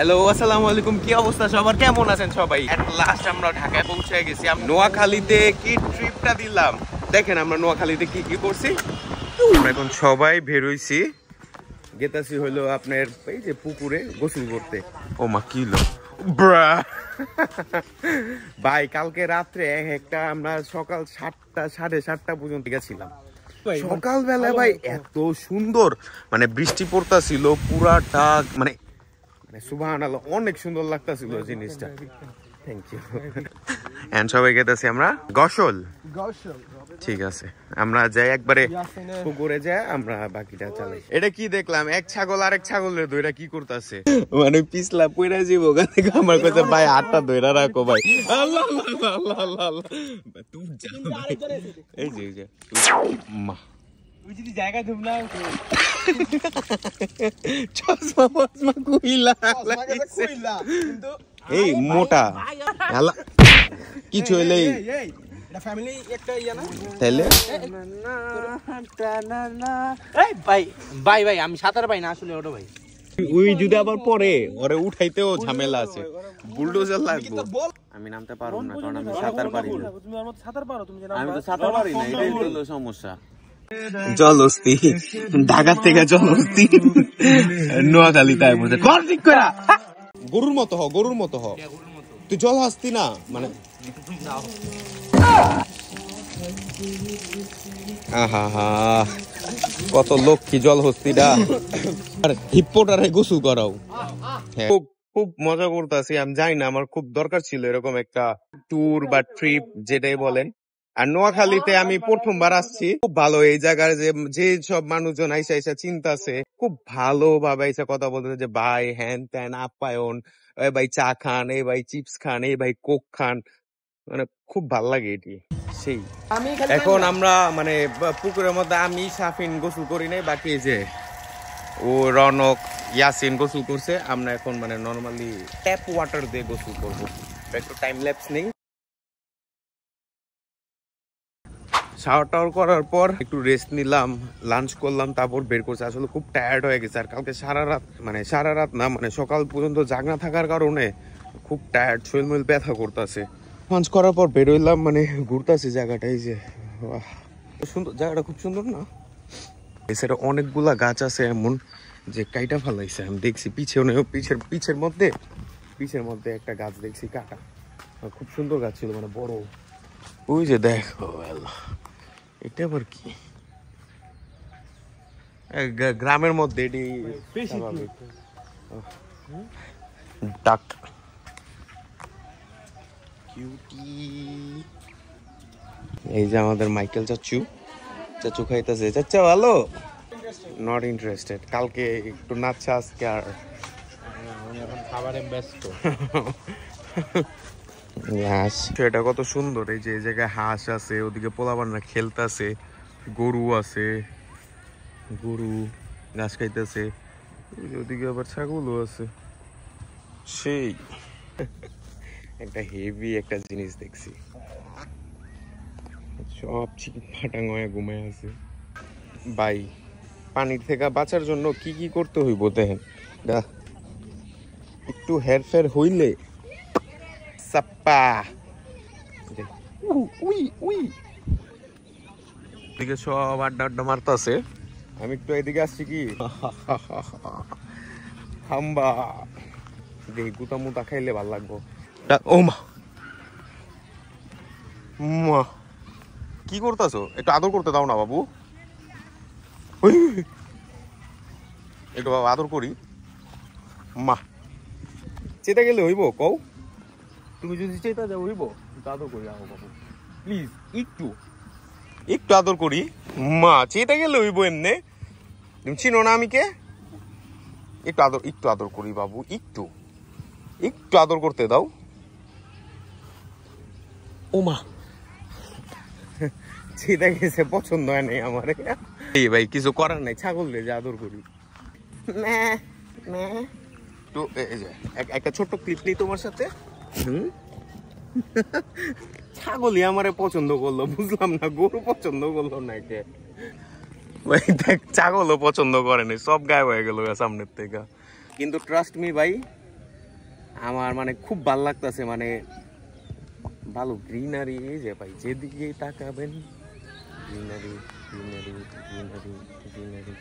Hello, আসসালামু আলাইকুম। কি অবস্থা সবার, কেমন আছেন সবাই? এট লাস্ট আমরা ঢাকায় পৌঁছে গেছি। নোয়াখালীতে কি ট্রিপটা দিলাম দেখেন, আমরা নোয়াখালীতে কি কি করছি। আমরা এখন সবাই বের হইছি, গেতাছি হলো আপনার এই যে পুকুরে গোসল করতে। ও মা কি লো ব্রা ভাই, কালকে রাত্রে একটা আমরা সকাল 7টা 7:30 পর্যন্ত গেছিলাম। সকালবেলা ভাই এত সুন্দর, মানে বৃষ্টি পড়তাছিল পুরাটা, মানে সুবহানাল্লাহ, অনেক সুন্দর লাগতাছিল জিনিসটা। Thank you. এন্ড সবাই গেতেছি আমরা গোসল। ঠিক আছে, আমরা যাই একবারে পুকুরে যাই, আমরা বাকিটা চালাই। এটা কি দেখলাম, এক ছাগল আরেক ছাগলের দইরা কি করতেছে, মানে পিছলা পইরা যাবো। আমার কাছে ভাই 8টা দইরা রাখো ভাই। আল্লাহ আল্লাহ আল্লাহ আল্লাহ আল্লাহ, তুই যা ভাই। এই যে মা ওই যদি জায়গা ধুম না চশমা চশমা কইলা কইলা, কিন্তু এই মোটা আল্লাহ কিছু হইলে এটা ফ্যামিলি একটা ইয়া না তাইলে। এই ভাই ভাই ভাই আমি সাঁতার পাই না আসলে, ওটা ভাই ওই যদি আবার পরে ওরে উঠাইতেও ঝামেলা আছে, বুলডোজার লাগবে। আমি নামতে পারবো না কারণ আমি সাঁতার পারি না। তুমি আমার মতো সাঁতার পারো, তুমি জানো আমি তো সাঁতার পারি না, এটাই হলো সমস্যা। জলস্তি ঢাকা থেকে জলস্তি নোয়াখালী, তাই বলছে কর ঠিক করে। গরুর মতো হ, গরুর মতো হ, তুই জল হাসতি না মানে। কত লক্ষ্মী জল হস্তিটা, আর হিপ্পোটারে গোসল করাও। খুব খুব মজা করতেছি। আমি জানি না, আমার খুব দরকার ছিল এরকম একটা ট্যুর বা ট্রিপ যেটাই বলেন। আর নোয়াখালীতে আমি প্রথমবার আসছি, খুব ভালো এই জায়গার যে সব মানুষজন আইসা আইসা চিন্তাছে, খুব ভালো ভাবে আইসা কথা বলতেছে যে ভাই হ্যান ত্যান আপ্যায়ন, এই ভাই চা খান, এই ভাই চিপস খান, এই ভাই কোক খান, মানে খুব ভাল লাগে এটি। সেই এখন আমরা মানে পুকুরের মধ্যে আমি সাফিন গোসল করি নাই, বাকি যে ও রনক ইয়াসিন গোসল করছে। আমরা এখন মানে নর্মালি ট্যাপ ওয়াটার দিয়ে গোসল করবো। একটু টাইম ল্যাপস নেই। শাওয়ার টাওয়ার করার পর একটু রেস্ট নিলাম, লাঞ্চ করলাম, তারপর বের করছে। আসলে খুব টায়ার্ড হয়ে গেছে, আর কালকে সারা রাত না মানে সকাল পর্যন্ত জাগনা থাকার কারণে খুব টায়ার্ড, শরীর মরিল ব্যথা করতেছে। লাঞ্চ করার পর বেরোইলাম, মানে ঘুরতেছি জায়গাটা। এই যে সুন্দর জায়গাটা, খুব সুন্দর না? এছাড়া অনেকগুলা গাছ আছে এমন যে কাইটা ফালাইছে। আমি দেখছি পিছের মধ্যে একটা গাছ দেখছি কাটা, খুব সুন্দর গাছ ছিল, মানে বড়। ওই যে দেখো এটা আবার কি, গ্রামের মধ্যে এটি ডাক কিউটি। এই যে আমাদের মাইকেল চাচু খাইতেছে। চাচা ভালো? Not interested. কালকে একটু নাচছে, আজকে আর খাবারে ব্যস্ত। এটা কত সুন্দর, এই যে জায়গায় হাঁস আছে, ওদিকে পোলাপানরা খেলতেছে, গরু আছে, গরু ঘাস খাইতেছে, ওদিকে আবার ছাগলও আছে। সেই একটা হেভি একটা জিনিস দেখছি, সব ফাটাং হয়ে ঘুমায় আছে। ভাই পানির থেকে বাঁচার জন্য কি কি করতে হইব দেখেন, একটু হেরফের হইলে সাপ্পা। এদিকে সব আড্ডা মারতাছে, আমি একটু এদিকে আসছি কি হাম্বা দেখি গুতা মুতা খাইলে ভাল লাগবো। ও মা কি করতেছো? একটু আদর করতে দাও না বাবু, একটু বাবু আদর করি। মা চেতা গেলে হইব কও, তুমি যদি চেতা যাও হইব, আদর করি আও বাবু প্লিজ, একটু আদর করি। মা চেতা গেলে হইব এমনে, তুমি চিনো না আমি কে? একটু আদর করি বাবু, একটু আদর করতে দাও। ও মা চেতা গেছে, পছন্দ হয় নাই আমার। এই ভাই কিছু করার নাই, ছাগল রে যে আদর করি। তো একটা ছোট্ট ক্লিপ নেই তোমার সাথে। ছাগলই আমারে পছন্দ করলো, বুঝলাম না গরু পছন্দ করলো না কে। ভাই দেখ ছাগলও পছন্দ করেনি, সব গায়েব হয়ে গেল সামনের থেকে। কিন্তু ট্রাস্ট মি ভাই, আমার মানে খুব ভালো লাগতেছে, মানে ভালো গ্রিনারি যে ভাই, যেদিকে তাকাবেন greenery greenery greenery greenery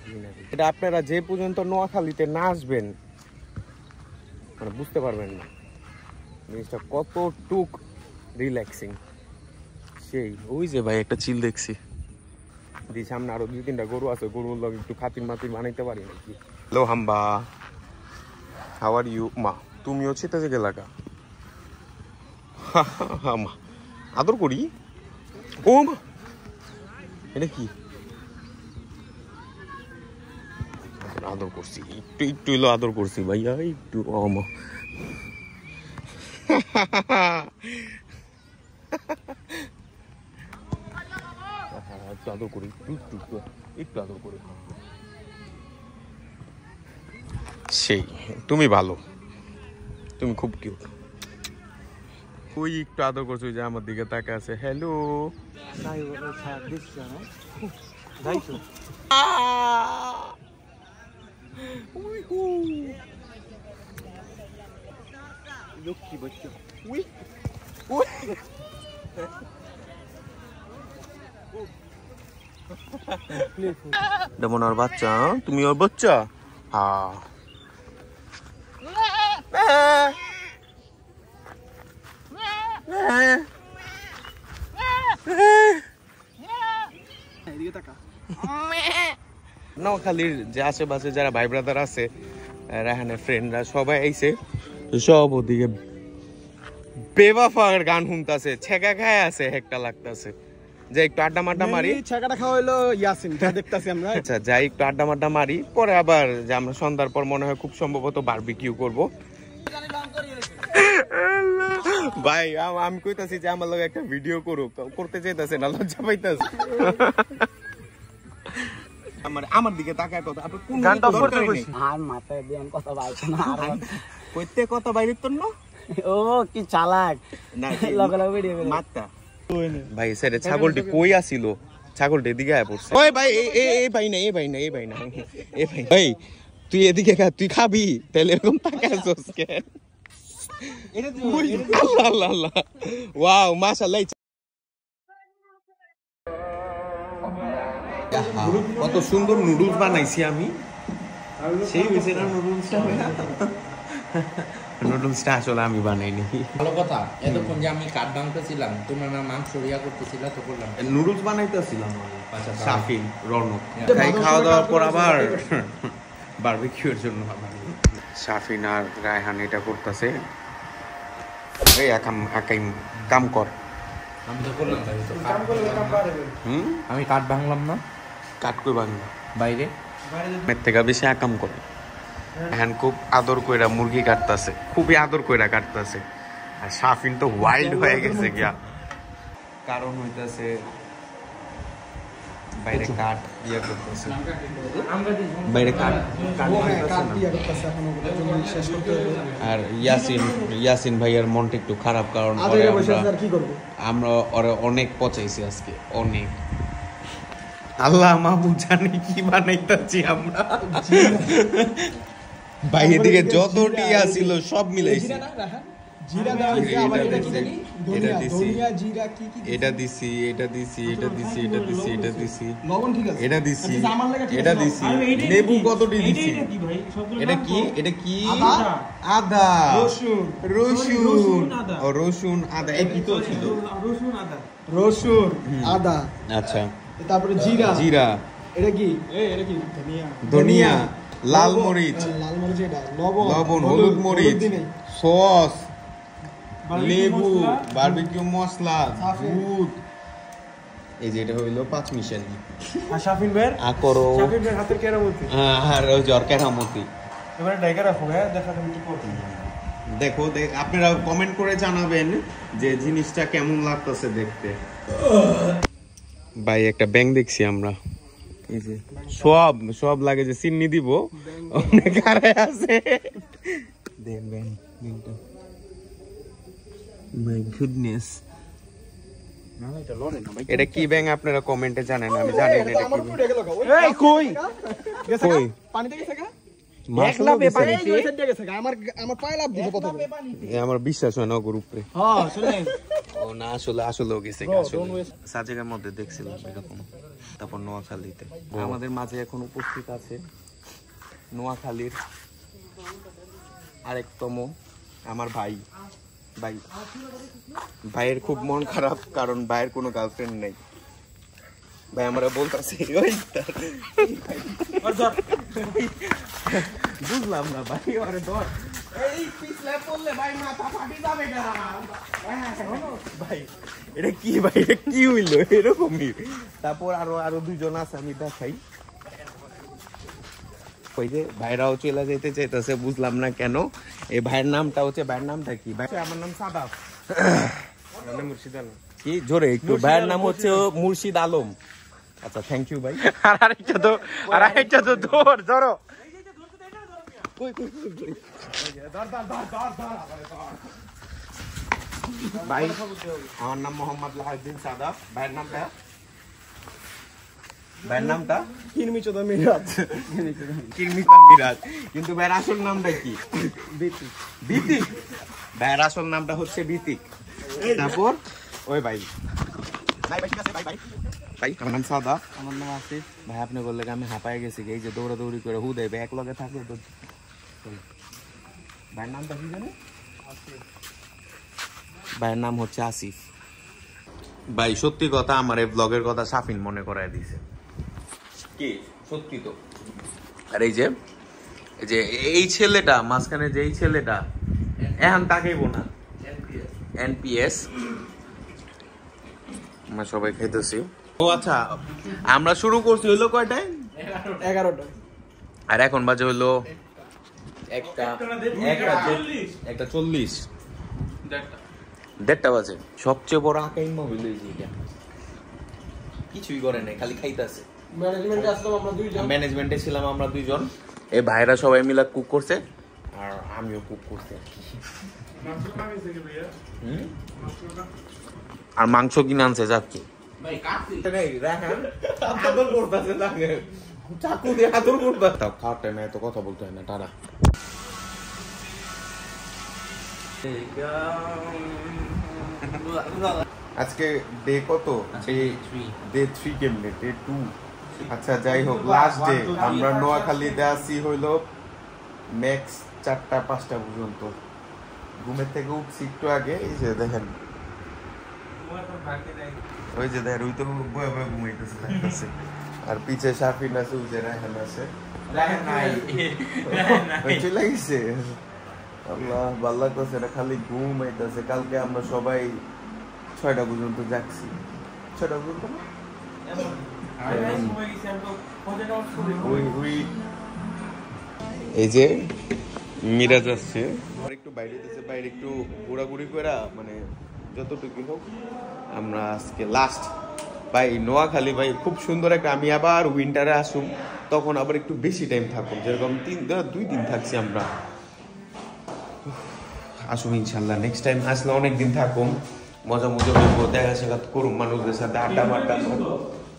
greenery. এটা আপনারা যে পর্যন্ত নোয়াখালীতে না আসবেন মানে বুঝতে পারবেন না জিনিসটা কতটুক রিল্যাক্সিং। সেই ওই যে ভাই একটা চিল দেখছি, দি সামনে আরো 2-3টা গরু আছে, গরুর লগে একটু খাতির মাতির বানাইতে পারি নাকি। হ্যালো হাম্বা, হাউ আর ইউ? মা তুমিও ছিতে গেলাকা? মা আদর করি। ও মা এটা কি? আদর করছি একটু একটু এলো, আদর করছি ভাইয়া একটু। ও মা একটু আদর করি, একটু একটু একটু আদর করি। সেই তুমি ভালো, তুমি খুব কিউট। ওই একটু আদর করছো যে আমার দিকে তাকে আছে। হ্যালো লক্ষ্মী বাচ্চা, যেমন ওর বাচ্চা, তুমি ওর বাচ্চা। হ্যাঁ নোয়াখালীর যে আশেপাশে যারা ভাই ব্রাদার আছে, রায়হানের ফ্রেন্ডরা সবাই আইছে, সব ওদিকে বেওয়াফার গান শুনতাছে, ছেঁকা খায় আছে, একটা লাগতাছে যে একটু আড্ডা মাড্ডা মারি। ছেঁকাটা খাওয়া হলো ইয়াসিন, যা দেখতাছি আমরা। আচ্ছা যাই একটু আড্ডা মাড্ডা মারি, পরে আবার যে আমরা সন্ধ্যার পর মনে হয় খুব সম্ভবত বারবিকিউ করব। ভাই আমি কইতাছি যে আমার লগে একটা ভিডিও করুক, করতে চাইতাছে না, লজ্জা পাইতাছে। আমার দিকে তাকায় কথা, আপনি কোন গানটা করতে কইছি? আর মাথায় দিয়ে কথা বাইছে না, আর কইতে কথা বাইরে তো না। ও কি চালাক না, লগে লগে ভিডিও করে মাত্তা। ভাই সেটা ছাগলটি কই আসিল, ছাগলটি এদিকে আয় পড়ছে। ওই ভাই এই ভাই না, এই ভাই না, এই ভাই না, এই ভাই। ভাই তুই এদিকে খা, তুই খাবি তাহলে এরকম তাকায় আছিস কেন? আল্লাহ আল্লাহ আল্লাহ, ওয়াও মাশাআল্লাহ। কত সুন্দর নুডলস বানাইছি আমি, সেই হয়েছে না নুডলসটা? নুডলসটা আসলে আমি বানাইনি। ভালো কথা, এতক্ষণ যে আমি কাঠ ভাঙতেছিলাম, তোমরা না মাংস ইয়া করতেছিল, তো করলাম নুডলস বানাইতেছিলাম শাফিন রনক। খাওয়া দাওয়ার পর আবার বারবিকিউর জন্য শাফিন আর রায়হান এটা করতেছে। এই একাই কাম কর। আমি তো করলাম, আমি কাঠ ভাঙলাম না, কাট কই ভাঙলা বাইরে মের থেকে বেশি একাম করে। এখন খুব আদর কইরা মুরগি কাটতেছে, খুবই আদর কইরা কাটতেছে। আর শাফিন তো ওয়াইল্ড হয়ে গেছে গিয়া, কারণ হইতাছে বাইরে কাঠ ইয়া করতেছে, বাইরে কাঠ আর ইয়াসিন ভাইয়ার মনটা একটু খারাপ, কারণ আমরা ওরা অনেক পচাইছি আজকে, অনেক। আল্লাহ মাহবুব জানি কি বানাইতাছি আমরা। বাইরে দিকে যত টিয়া ছিল সব মিলাইছি। এটা দিছি, এটা দিছি, এটা দিছি, এটা দিছি, এটা দিছি, এটা দিছি, এটা দিছি, লেবু কতটি দিছি? এটা কি? এটা কি? আদা, রসুন, রসুন আদা, একই তো ছিল, রসুন আদা। আচ্ছা, তারপরে জিরা, জিরা, এটা কি? এটা কি? ধনিয়া, ধনিয়া, লাল মরিচ, লাল মরিচ, এটা লবণ, হলুদ মরিচ, সস, লেবু, বারবিকিউ মশলা, দুধ। এই যে এটা হইলো 5 মিশালি। আর শাফিন ভাই আকরো, শাফিন ভাই হাতের কেরামতি। আর ওই জ্বর কেরামতি। এবারে ডাইকা রাখো, হ্যাঁ দেখা তুমি কি করতে। দেখো আপনারা কমেন্ট করে জানাবেন যে জিনিসটা কেমন লাগতেছে দেখতে। ভাই একটা ব্যাং দেখছি আমরা, এই যে সব লাগে যে চিনি দিব, অনেক আরে আছে। দেখবেন মাই গুডনেস, এটা কি ব্যাং আপনারা কমেন্টে জানেন, আমি জানি না এটা কি। এই কই কই পানিতে গেছে মাছলা গেছে আমার বিশ্বাস হয় না গ্রুপে ও না আসলে আসলেও গেছে সাজেকের মধ্যে দেখছিলাম এরকম। তারপর নোয়াখালীতে আমাদের মাঝে এখন উপস্থিত আছে নোয়াখালীর আরেকতম আমার ভাই। ভাইয়ের খুব মন খারাপ কারণ ভাইয়ের কোনো গার্লফ্রেন্ড নেই। ভাই আমরা বলতেছি বুঝলাম না ভাই আরে ধর এই পিছলে পড়লে ভাই মাথা ফাটি যাবে না ভাই এটা কি ভাই এটা কি হইলো এরকমই। তারপর আরো দুজন আছে আমি দেখাই। ওই যে ভাইরাও চলে যেতে চাইতেছে বুঝলাম না কেন। এই ভাইয়ের নামটা হচ্ছে ভাইয়ের নামটা কি ভাই? আমার নাম সাদাব। মুর্শিদ আলম। কি জোরে একটু? ভাইয়ের নাম হচ্ছে মুর্শিদ আলম। আচ্ছা থ্যাংক ইউ ভাই। আরেকটা তো ধর ধরো ভাই। আমার নাম মোহাম্মদ লাহিউদ্দিন সাদাব। ভাইয়ের নামটা কিরমিচোদা মিরাজ। কিন্তু ভাইয়ের আসল নামটা কি? বিতিক। ভাইয়ের আসল নামটা হচ্ছে বিতিক। তারপর ওই ভাই আমার নাম সাদা। আমার নাম আসিফ। ভাই আপনি বললে আমি হাঁপায় গেছি এই যে দৌড়াদৌড়ি করে হুদে এক লগে থাকলে তো। ভাইয়ের নামটা কি জানে? ভাইয়ের নাম হচ্ছে আসিফ। ভাই সত্যি কথা আমার এই ব্লগের কথা সাফিন মনে করায় দিছে। কি সত্যি তো। আর এই যে এই ছেলেটা মাঝখানে যে এই ছেলেটা এখন তাকাইবো না। এনপিএস আমরা সবাই খাইতেছি। ও আচ্ছা আমরা শুরু করছি হইলো কয়টায়? 11টায়। আর এখন বাজে হইলো 1:40। 1:30 বাজে। সবচেয়ে বড় আকাইমা হইলো এই যে কিছুই করে নাই খালি খাইতেছে। ম্যানেজমেন্টে ছিলাম আমরা দুইজন। এই ভাইরা সবাই মিলে কুক করছে আর আমিও কুক করছি। আর মাংস কিনে আনছে যাচ্ছি চাকু দিয়ে হাতুর করতে খাওয়ার টাইমে এত কথা বলতে হয় না। তারা আজকে ডে কত? ডে 3 কেমনে? ডে 2। আচ্ছা যাই হোক লাস্ট ডে আমরা নোয়াখালীতে আসি হইলো ম্যাক্স 4টা-5টা পর্যন্ত। ঘুমের থেকে উঠছি একটু আগে। এই যে দেখেন ওই যে দেখেন ওই তো বয়ে বয়ে ঘুমাইতেছে। আর পিছে সাফিন আছে ওই যে রায়হান আছে। চলে গেছে। আল্লাহ ভালো লাগতেছে না খালি ঘুম আইতেছে। কালকে আমরা সবাই 6টা পর্যন্ত জাগছি। 6টা পর্যন্ত না এই যে মিরাজ আসছে একটু বাইরে একটু ঘোরাঘুরি করে মানে যতটুকু হোক। আমরা আজকে লাস্ট ভাই নোয়াখালী ভাই খুব সুন্দর একটা। আমি আবার উইন্টারে আসুম তখন আবার একটু বেশি টাইম থাকুম। যেরকম 2 দিন থাকছি আমরা। আসুম ইনশাল্লাহ নেক্সট টাইম আসলে অনেকদিন থাকুম। মজা করবো, দেখা সাক্ষাৎ করুম মানুষদের সাথে, আড্ডা মাড্ডা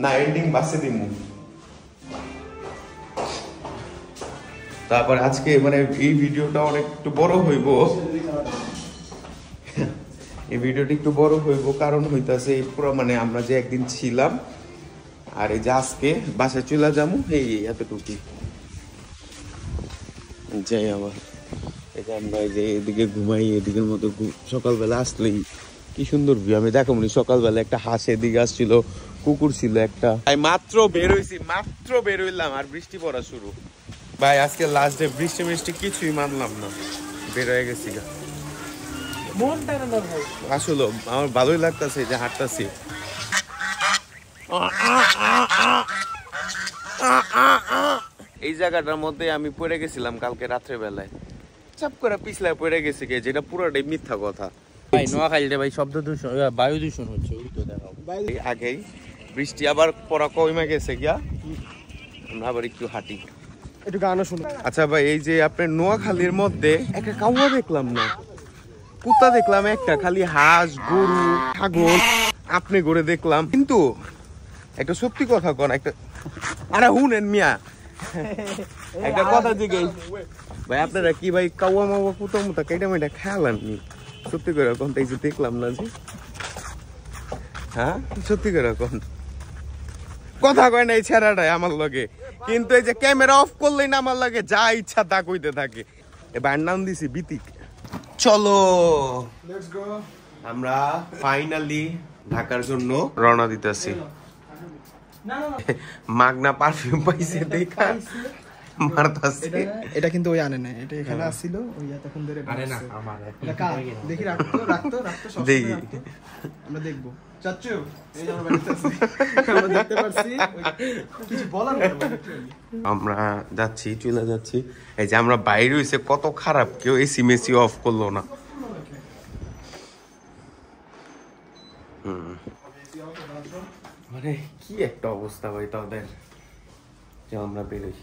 না এন্ডিং বাসে দিমু। তারপর আজকে মানে এই ভিডিওটা অনেক একটু বড় হইব। এই ভিডিওটা একটু বড় হইব কারণ হইতাছে এই পুরো মানে আমরা যে একদিন ছিলাম আর এই যে আজকে বাসায় চলে যাবো এই এতটুকু যাই। আবার এটা আমরা এই যে এদিকে ঘুমাই এদিকের মতো সকালবেলা আসলেই কি সুন্দর ভিউ। আমি দেখো সকালবেলা একটা হাঁস এদিকে আসছিল, কুকুর ছিল একটা। মাত্র বের হইলাম আর বৃষ্টি পড়া শুরু। ভাই আজকে লাস্ট ডে বৃষ্টি কিছুই মানলাম না, বের হয়ে গেছি। আসলে আমার ভালোই লাগতেছে যে হাঁটতেছি। এই জায়গাটার মধ্যে আমি পড়ে গেছিলাম কালকে রাত্রে বেলায়, চাপ করে পিছলায় পড়ে গেছি, যেটা পুরোটাই মিথ্যা কথা। ভাই নোয়াখালীতে ভাই শব্দ দূষণ, বায়ু দূষণ হচ্ছে। ওই তো দেখাও আগেই বৃষ্টি আবার পড়া কমে গেছে গিয়া, আমরা আবার একটু হাঁটি, একটু গানও শুনি। আচ্ছা ভাই এই যে আপনার নোয়াখালীর মধ্যে একটা কাউয়া দেখলাম না, কুত্তা দেখলাম একটা, খালি হাঁস গরু ছাগল আপনি করে দেখলাম। কিন্তু একটা সত্যি কথা কোন একটা, আরে হুনেন মিয়া, একটা কথা জিজ্ঞেস ভাই, আপনারা কি ভাই কাওয়া মাওয়া কুতো মুতা কেটে মেটে খেয়ালেন নি? সত্যি করে কোন তাই যে দেখলাম না যে, হ্যাঁ সত্যি করে কোন কথা কয় না এই ছেড়াটাই আমার লগে, কিন্তু এই যে ক্যামেরা অফ করলেই না আমার লাগে যা ইচ্ছা তা কইতে থাকে। এবার নাম দিছি বিতিক। চলো লেটস গো। আমরা ফাইনালি ঢাকার জন্য রওনা দিতেছি। মাগনা পারফিউম পাইছে দেখা মারতাছে। এটা কিন্তু ওই আনে না, এটা এখানে আসছিল ওই তখন ধরে আরে না আমার দেখি রাখতো দেখি আমরা দেখবো। চাচ্চু এই যে আমরা বাড়িতে আছি, আমরা দেখতে পারছি কিছু বলার না। আমরা যাচ্ছি, চলে যাচ্ছি। এই যে আমরা বাইরে হইছে কত খারাপ, কেউ এসি মেসি অফ করলো না। মানে কি একটা অবস্থা ভাই তাদের, যে আমরা বেরোই।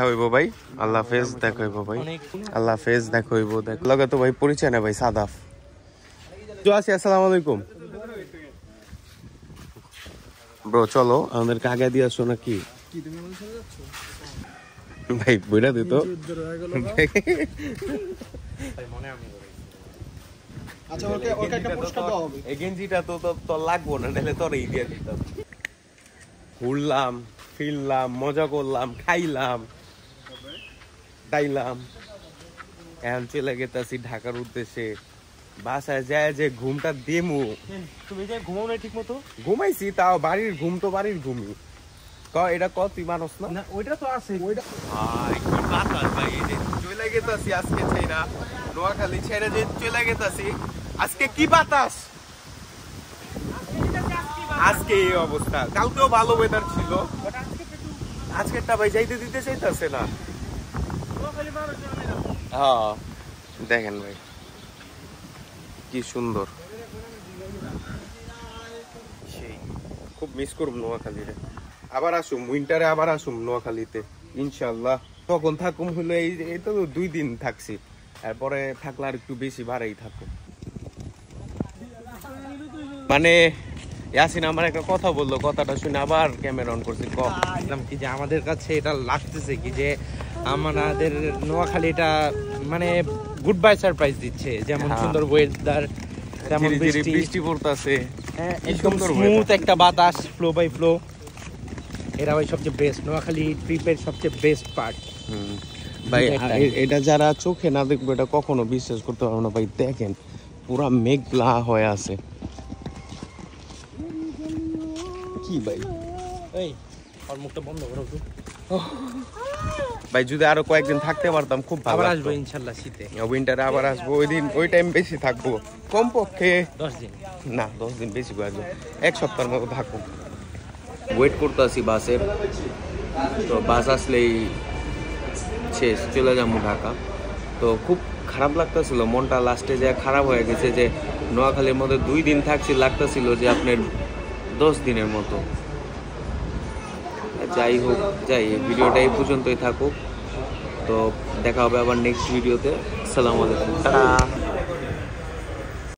হইব ভাই, আল্লাহ হাফেজ, দেখা হইব ভাই, আল্লাহ হাফেজ, দেখা হইব। দেখ লগে তো ভাই পরিচয় না ভাই, সাদাফ। আসসালামু আলাইকুম ব্রো, চলো আমাদেরকে আগে দিয়ে আসো নাকি ভাই? বইটা দিত আচ্ছা, ওকে একটা পুরস্কার দেওয়া হবে। এই গেঞ্জিটা তো তো লাগবো না, নাহলে তোর এই দিয়ে দিতাম। ঘুরলাম ফিরলাম, মজা করলাম, খাইলাম দাইলাম, এখন চলে গেতাছি ঢাকার উদ্দেশ্যে। বাসায় যায় যে ঘুমটা দেমু। তুমি যে ঘুমাও না ঠিক মতো? ঘুমাইছি, তাও বাড়ির ঘুম তো বাড়ির ঘুমই। এটা তুই মানুষ না? না ওইটা তো আছে, ওইটা ভাই কি বাতাস ভাই, এই যে চলে গেতাছি আজকে ছেড়া, নোয়াখালী ছেড়ে যে চলে গেতাছি আজকে, কি বাতাস আজকে এই অবস্থা। কালকেও ভালো ওয়েদার ছিল, আজকেরটা ভাই যাইতে দিতে চাইতেছে না। হ্যাঁ দেখেন ভাই কি সুন্দর, সেই খুব মিস করব নোয়াখালীরে। আবার আসুম উইন্টারে, আবার আসুম নোয়াখালীতে ইনশাল্লাহ। তখন থাকুম হলো এই তো 2 দিন থাকছি, এরপরে থাকলে আর একটু বেশি ভাড়াই থাকুম। মানে ইয়াসিন আমার একটা কথা বললো, কথাটা শুনে আবার ক্যামেরা অন করছি। কি যে আমাদের কাছে এটা লাগতেছে কি যে আমাদের নোয়াখালী এটা মানে গুড বাই সারপ্রাইজ দিচ্ছে, যেমন সুন্দর ওয়েদার, তেমন বৃষ্টি পড়তেছে, একদম স্মুথ একটা বাতাস, ফ্লো বাই ফ্লো। এটা ভাই সবচেয়ে বেস্ট, নোয়াখালী ট্রিপের সবচেয়ে বেস্ট পার্ট ভাই। এটা যারা চোখে না দেখবে এটা কখনো বিশ্বাস করতে পারবো না ভাই। দেখেন পুরা মেঘলা হয়ে আছে, কি ভাই এই আর মুখটা বন্ধ করো তো ভাই। যদি আরো কয়েকদিন থাকতে পারতাম খুব ভালো। আবার আসবো ইনশাআল্লাহ শীতে, উইন্টারে আবার আসবো। ওই টাইম বেশি থাকবো, কমপক্ষে 10 দিন না, 10 দিন বেশি করে আসবো, 1 সপ্তাহের মতো থাকবো। ওয়েট করতেছি বাসের, তো বাস আসলেই শেষ, চলে যাবো ঢাকা। তো খুব খারাপ লাগতেছিল, মনটা লাস্টে যে খারাপ হয়ে গেছে যে নোয়াখালীর মধ্যে 2 দিন থাকছি, লাগতেছিল যে আপনার 10 দিনের মতো। যাই হোক, ভিডিওটা এই পর্যন্তই থাকুক। তো দেখা হবে আবার নেক্সট ভিডিওতে। আসসালামু আলাইকুম, টাটা।